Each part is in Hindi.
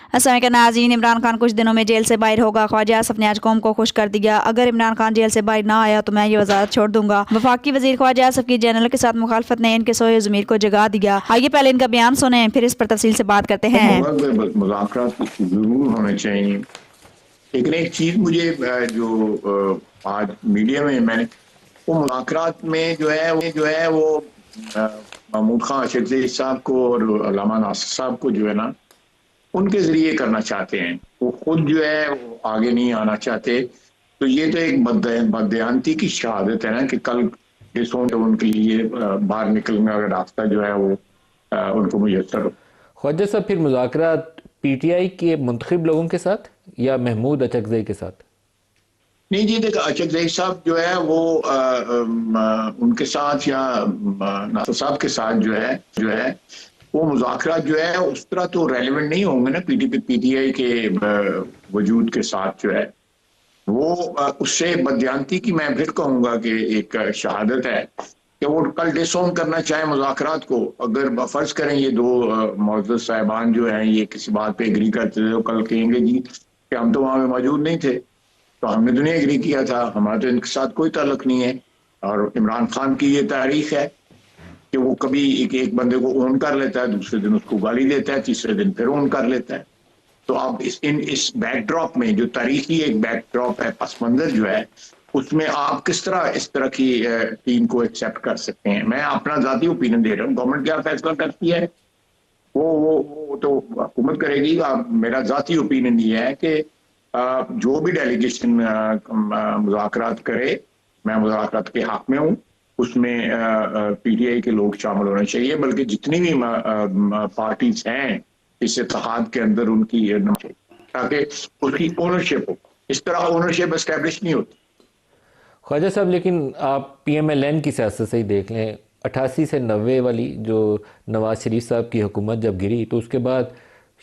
अस्सलाम वालेकुम नाज़रीन, इमरान खान कुछ दिनों में जेल से बाहर होगा। ख्वाजा आसिफ ने आज कौम को खुश कर दिया। अगर इमरान खान जेल से बाहर ना आया तो मैं ये वजारत छोड़ दूंगा। वफाकी वजीर ख्वाजा आसिफ की जनरल के साथ मुखालफत ने इनके सोए ज़मीर को जगा दिया। आइए पहले इनका बयान सुने, फिर इस पर तफसील से बात करते हैं। मुज़ाकरात जरूर होने चाहिए, लेकिन एक चीज मुझे आज मीडिया में मैंने वो मुज़ाकरात में जो है वो महमूद खान अशरफ साहब को और अल्लामा नासिर साहब को जो है ना उनके जरिए करना चाहते हैं। वो खुद जो है वो आगे नहीं आना चाहते। तो ये तो एक बदयांती की शहादत है ना कि कल तो उनके लिए बाहर निकलने का रास्ता जो है वो उनको मुयसर हो। ख्वाजा साहब, फिर मुज़ाकरात पीटीआई के मुंतखब लोगों के साथ या महमूद अचकज़ई के साथ? नहीं जी, देखो अचकज़ई साहब जो है वो उनके साथ या नासर साहब के साथ जो है वो मुज़ाकरात जो है उस तरह तो रेलिवेंट नहीं होंगे ना पीटीआई के वजूद के साथ जो है वो उससे बदयांती की मैं फिर कहूंगा कि एक शहादत है कि वो कल डिसोन करना चाहे मुज़ाकरात को। अगर फर्ज करें ये दो मुअज़्ज़ज़ साहिबान जो हैं ये किसी बात पे एग्री करते थे तो कल कहेंगे जी कि हम तो वहां पे मौजूद नहीं थे, तो हमने तो नहीं एग्री किया था, हमारा तो इनके साथ कोई ताल्लुक नहीं है। और इमरान खान की ये तारीख है कि वो कभी एक बंदे को ओन कर लेता है, दूसरे दिन उसको गाली देता है, तीसरे दिन फिर ओन कर लेता है। तो अब इस बैकड्रॉप में जो तारीखी एक बैकड्रॉप है, पस मंजर जो है, उसमें आप किस तरह इस तरह की टीम को एक्सेप्ट कर सकते हैं? मैं अपना जाती ओपिनियन दे रहा हूँ, गवर्नमेंट क्या फैसला करती है वो तो हुकूमत करेगी। मेरा जाती ओपिनियन ये है कि जो भी डेलीगेशन मुज़ाकरात करे, मैं मुज़ाकरात के हक में हूँ, उसमें पीटीआई के लोग शामिल होने चाहिए, बल्कि जितनी भी पार्टीज हैं इस इत्तेहाद के अंदर उनकी ताकि उसकी ओनरशिप हो। इस तरह ओनरशिप एस्टेब्लिश नहीं होती। ख्वाजा साहब, लेकिन आप पीएमएलएन की सियासत से ही देख लें, 88 से 90 वाली जो नवाज़ शरीफ साहब की हुकूमत जब गिरी तो उसके बाद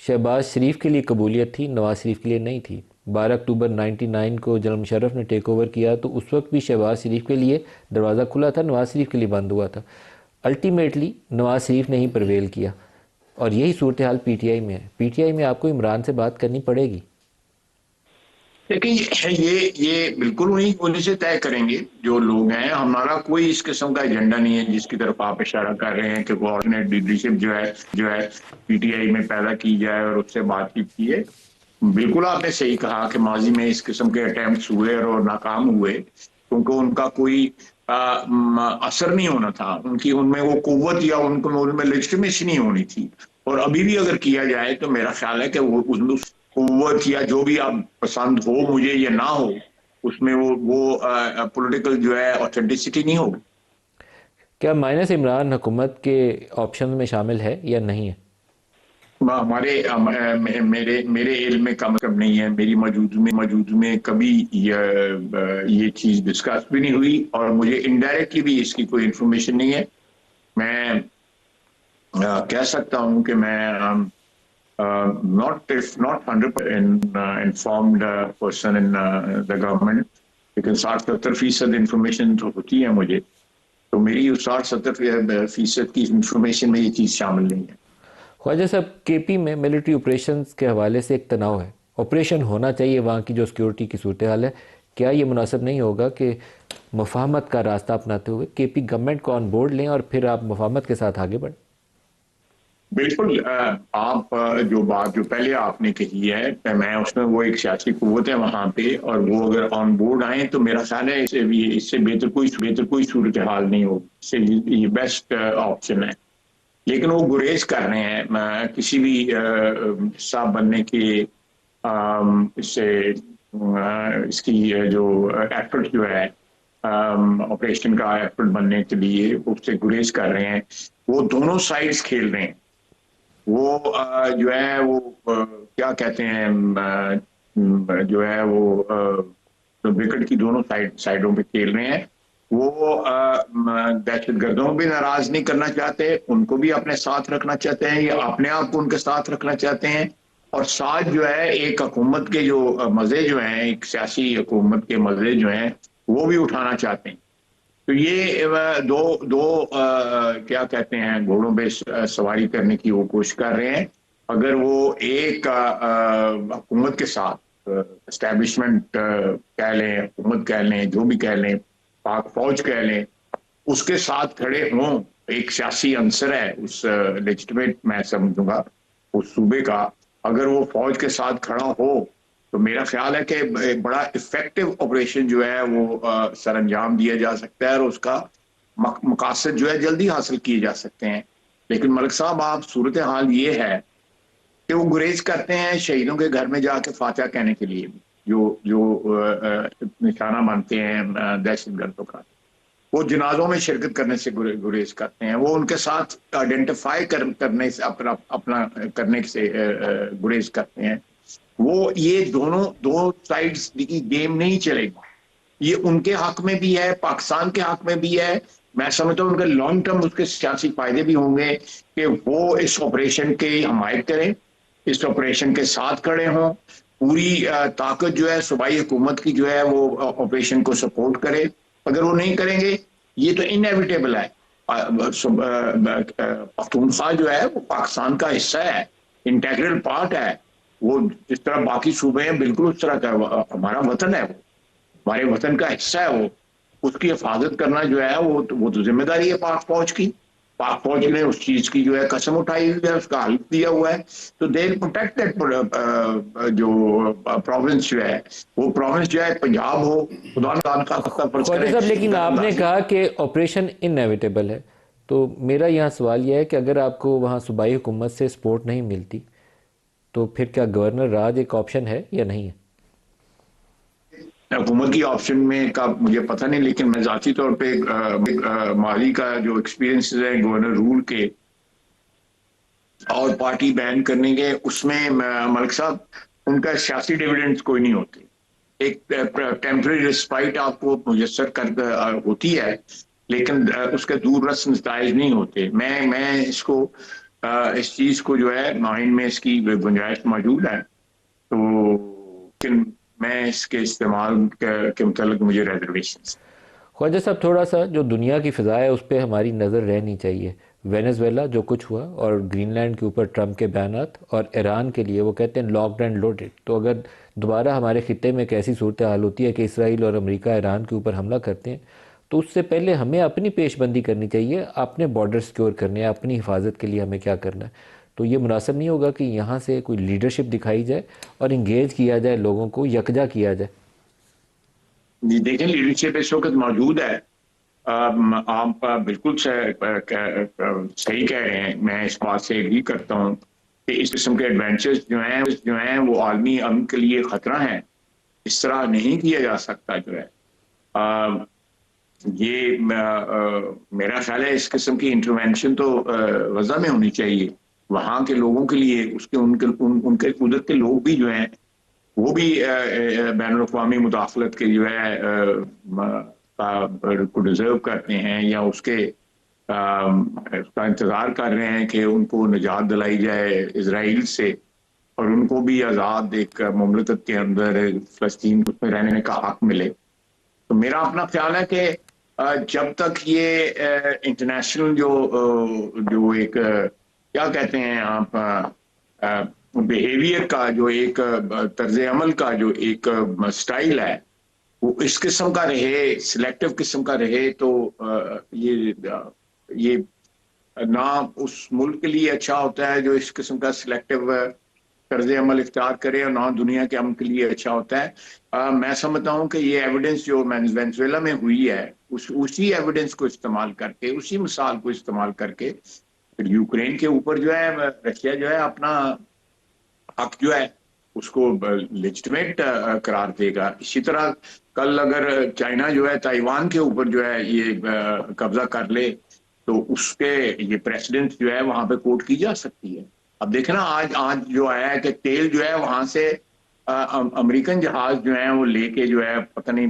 शहबाज शरीफ के लिए कबूलियत थी, नवाज़ शरीफ के लिए नहीं थी। 12 अक्टूबर 99 को जनरल मुशर्रफ ने टेक ओवर किया तो उस वक्त भी शहबाज शरीफ के लिए दरवाज़ा खुला था, नवाज़ शरीफ के लिए बंद हुआ था। अल्टीमेटली नवाज़ शरीफ ने ही प्रवेल किया और यही सूरत हाल पीटीआई में है। पीटीआई में आपको इमरान से बात करनी पड़ेगी। देखिए ये बिल्कुल उन्हीं से तय करेंगे जो लोग हैं। हमारा कोई इस किस्म का एजेंडा नहीं है जिसकी तरफ आप इशारा कर रहे हैं कि कोऑर्डिनेट लीडरशिप जो है पीटीआई में पैदा की जाए और उससे बातचीत की है। बिल्कुल आपने सही कहा कि माजी में इस किस्म के अटेम्प्ट्स हुए और नाकाम हुए क्योंकि उनका कोई असर नहीं होना था, उनकी उनमें वो कुव्वत या उनमें लेजिटिमेसी नहीं होनी थी। और अभी भी अगर किया जाए तो मेरा ख्याल है कि वो उस कुव्वत या जो भी आप पसंद हो मुझे या ना हो उसमें वो पॉलिटिकल जो है ऑथेंटिसिटी नहीं होगी। क्या माइनस इमरान हुकूमत के ऑप्शन में शामिल है या नहीं है? हमारे मेरे इल्म में कम कम नहीं है, मेरी मौजूद में कभी ये चीज डिस्कस भी नहीं हुई और मुझे इनडायरेक्टली भी इसकी कोई इंफॉर्मेशन नहीं है। मैं कह सकता हूँ कि मैं not 100% informed person in the government, लेकिन 60-70% इंफॉर्मेशन तो होती है मुझे। तो मेरी 60-70% की इंफॉर्मेशन में ये चीज शामिल नहीं है। ख्वाजा साहब, केपी में मिलिट्री ऑपरेशंस के हवाले से एक तनाव है, ऑपरेशन होना चाहिए, वहाँ की जो सिक्योरिटी की सूरत हाल है, क्या ये मुनासिब नहीं होगा कि मुफाहमत का रास्ता अपनाते हुए केपी गवर्नमेंट को ऑन बोर्ड लें और फिर आप मुफाहमत के साथ आगे बढ़ें? बिल्कुल, आप जो पहले आपने कही है मैं उसमें वो एक सियासी कुव्वत है वहां पे, और वो अगर ऑन बोर्ड आए तो मेरा ख्याल है इससे बेहतर कोई सूरत हाल नहीं हो, इससे ये बेस्ट ऑप्शन है। लेकिन वो गुरेज कर रहे हैं किसी भी हिस्सा बनने के इससे इसकी जो एफर्ट जो है ऑपरेशन का एफर्ट बनने के लिए उससे गुरेज कर रहे हैं। वो दोनों साइड्स खेल रहे हैं। वो जो है वो क्या कहते हैं जो है वो विकेट की दोनों साइडों पे खेल रहे हैं। वो दहशत गर्दों को भी नाराज नहीं करना चाहते, उनको भी अपने साथ रखना चाहते हैं या अपने आप को उनके साथ रखना चाहते हैं। और साथ जो है एक हुकूमत के जो मजे जो हैं, एक सियासी हुकूमत के मजे जो हैं वो भी उठाना चाहते हैं। तो ये दो क्या कहते हैं घोड़ों पे सवारी करने की वो कोशिश कर रहे हैं। अगर वो एक हुकूमत के साथ एस्टेब्लिशमेंट कह लें, हुकूमत कह लें, जो भी कह लें, पाक फौज कह लें, उसके साथ खड़े हों, एक सियासी अंसर है उस लेजिटिमेट मैं समझूंगा उस सूबे का, अगर वो फौज के साथ खड़ा हो तो मेरा ख्याल है कि एक बड़ा इफेक्टिव ऑपरेशन जो है वो सर अंजाम दिया जा सकता है और उसका मकासद जो है जल्दी हासिल किए जा सकते हैं। लेकिन मलिक साहब, आप सूरत हाल ये है कि वो गुरेज करते हैं शहीदों के घर में जाके फातिहा कहने के लिए भी, जो जो निशाना मानते हैं दहशत गर्दों का। वो जनाजों में शिरकत करने से गुरेज करते हैं, वो उनके साथ आइडेंटिफाई करने से अपना करने से गुरेज करते हैं। वो ये दोनों दो साइड्स की गेम नहीं चलेगी, ये उनके हक में भी है, पाकिस्तान के हक में भी है। मैं समझता हूँ उनके लॉन्ग टर्म उसके सियासी फायदे भी होंगे कि वो इस ऑपरेशन की हमायत करें, इस ऑपरेशन के साथ खड़े हों, पूरी ताकत जो है सूबाई हुकूमत की जो है वो ऑपरेशन को सपोर्ट करे। अगर वो नहीं करेंगे, ये तो इनएविटेबल है। पख्तूनख्वा जो है वो पाकिस्तान का हिस्सा है, इंटेग्रल पार्ट है। वो जिस तरह बाकी सूबे हैं, बिल्कुल उस तरह का हमारा वतन है, वो हमारे वतन का हिस्सा है। वो उसकी हिफाजत करना जो है वो तो जिम्मेदारी है पाक फौज की। पाक फौज ने उस चीज की जो है कसम उठाई हुई है, उसका हल्फ दिया हुआ है। तो दे प्रोटेक्ट दैट जो प्रोविंस जो है, वो प्रोविंस जो है पंजाब हो, खुदा न खास्ता फर्ज ख्वाजा करें साहब, लेकिन आपने दखल कहा कि ऑपरेशन इनएविटेबल है, तो मेरा यहाँ सवाल यह है कि अगर आपको वहाँ सूबाई हुकूमत से सपोर्ट नहीं मिलती तो फिर क्या गवर्नर राज एक ऑप्शन है या नहीं है? हुकूमत की ऑप्शन में का मुझे पता नहीं, लेकिन मैं जाती तौर पे माली का जो एक्सपीरियंस है गवर्नर रूल के और पार्टी बैन करने के, उसमें मलिक साहब उनका सियासी डिविडेंड्स कोई नहीं होते। एक टेम्पररी रिस्पाइट आपको मुयसर कर होती है, लेकिन उसके दूररस नताइज नहीं होते। मैं इसको इस चीज को जो है माइंड में इसकी गुंजाइश मौजूद है, तो लेकिन मैं इसके इस्तेमाल के मुतालिक मुझे रेजर्वेशन। ख्वाजा साहब, थोड़ा सा जो दुनिया की फ़िज़ा है उस पर हमारी नज़र रहनी चाहिए। वेनेजुएला जो कुछ हुआ और ग्रीनलैंड के ऊपर ट्रंप के बयानात, और ईरान के लिए वो कहते हैं लॉक्ड एंड लोडेड। तो अगर दोबारा हमारे खित्ते में एक ऐसी सूरत हाल होती है कि इसराइल और अमेरिका ईरान के ऊपर हमला करते हैं, तो उससे पहले हमें अपनी पेशबंदी करनी चाहिए, अपने बॉर्डर सिक्योर करने हैं, अपनी हिफाजत के लिए हमें क्या करना है। तो ये मुनासिब नहीं होगा कि यहाँ से कोई लीडरशिप दिखाई जाए और इंगेज किया जाए, लोगों को यकजा किया जाए? जी देखें, लीडरशिप इस वक्त मौजूद है। आप बिल्कुल सही कह रहे हैं, मैं इस बात से एग्री करता हूँ कि इस किस्म के एडवेंचर्स जो हैं वो आलमी अमन के लिए खतरा है। इस तरह नहीं किया जा सकता जो है। ये मेरा ख्याल है इस किस्म की इंटरवेंशन तो गजा में होनी चाहिए वहाँ के लोगों के लिए। उसके उनके उधर के लोग भी जो हैं वो भी बैनुल अक़वामी मुदाखलत के जो है को डिजर्व करते हैं, या उसका इंतज़ार कर रहे हैं कि उनको निजात दिलाई जाए इसराइल से, और उनको भी आज़ाद एक मुमलकत के अंदर फ़लस्तीन में रहने का हक मिले। तो मेरा अपना ख्याल है कि जब तक ये इंटरनेशनल जो एक क्या कहते हैं आप बिहेवियर का जो एक तर्ज अमल का जो एक स्टाइल है वो इस किस्म का रहे, सिलेक्टिव किस्म का रहे, तो ये ना उस मुल्क के लिए अच्छा होता है जो इस किस्म का सिलेक्टिव तर्ज अमल इख्तियार करे, और ना दुनिया के अमन के लिए अच्छा होता है। मैं समझता हूँ कि ये एविडेंस जो वेनेजुएला में हुई है उसी एविडेंस को इस्तेमाल करके, उसी मिसाल को इस्तेमाल करके यूक्रेन के ऊपर जो है रशिया जो है अपना हक जो है उसको लेजिटिमेट करार देगा। इसी तरह कल अगर चाइना जो है ताइवान के ऊपर जो है ये कब्जा कर ले, तो उसके ये प्रेसिडेंट जो है वहां पे कोर्ट की जा सकती है। अब देखे ना, आज जो आया है कि तेल जो है वहां से अमेरिकन जहाज जो है वो लेके जो है पता नहीं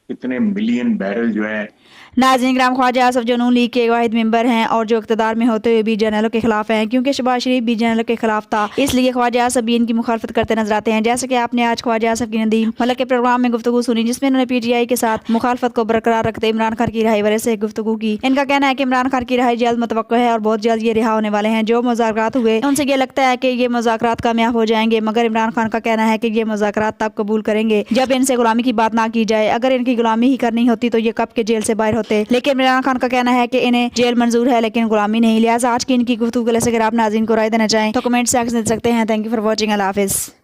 कितने मिलियन बैरल जो है नाज़रीन किराम, ख्वाजा आसफ जो नून लीग के वाहिद मेंबर हैं और जो इक़्तिदार में होते हुए भी जनरलों के खिलाफ हैं, क्योंकि शहबाज शरीफ भी जनरलों के खिलाफ था, इसलिए ख्वाजा आसफ भी इनकी मुखालफत करते नजर आते हैं। जैसे कि आपने आज ख्वाजा आसफ की नदीम मलिक के प्रोग्राम में गुफ्तगू सुनी, जिसमें उन्होंने PTI के साथ मुखालफत को बरकरार रखते इमरान खान की रिहाई वजह से गुफ्तगू की। इनका कहना है कि इमरान खान की रिहाई जल्द मुतवक्को है और बहुत जल्द ये रिहा होने वाले हैं। जो मुज़ाकरात हुए उनसे ये लगता है कि ये मुज़ाकरात कामयाब हो जाएंगे, मगर इमरान खान का कहना है कि ये मुज़ाकरात तब कबूल करेंगे जब इनसे गुलामी की बात ना की जाए। अगर इनकी गुलामी ही करनी होती तो ये कब के जेल से बाहर होते, लेकिन इमरान खान का कहना है कि इन्हें जेल मंजूर है लेकिन गुलामी नहीं। लिहाजा आज की इनकी गुफ्तगू के लिए अगर आप नाज़रीन को राय देना चाहें तो कमेंट सेक्शन दे सकते हैं। Thank you for watching. अल्लाह हाफिज़।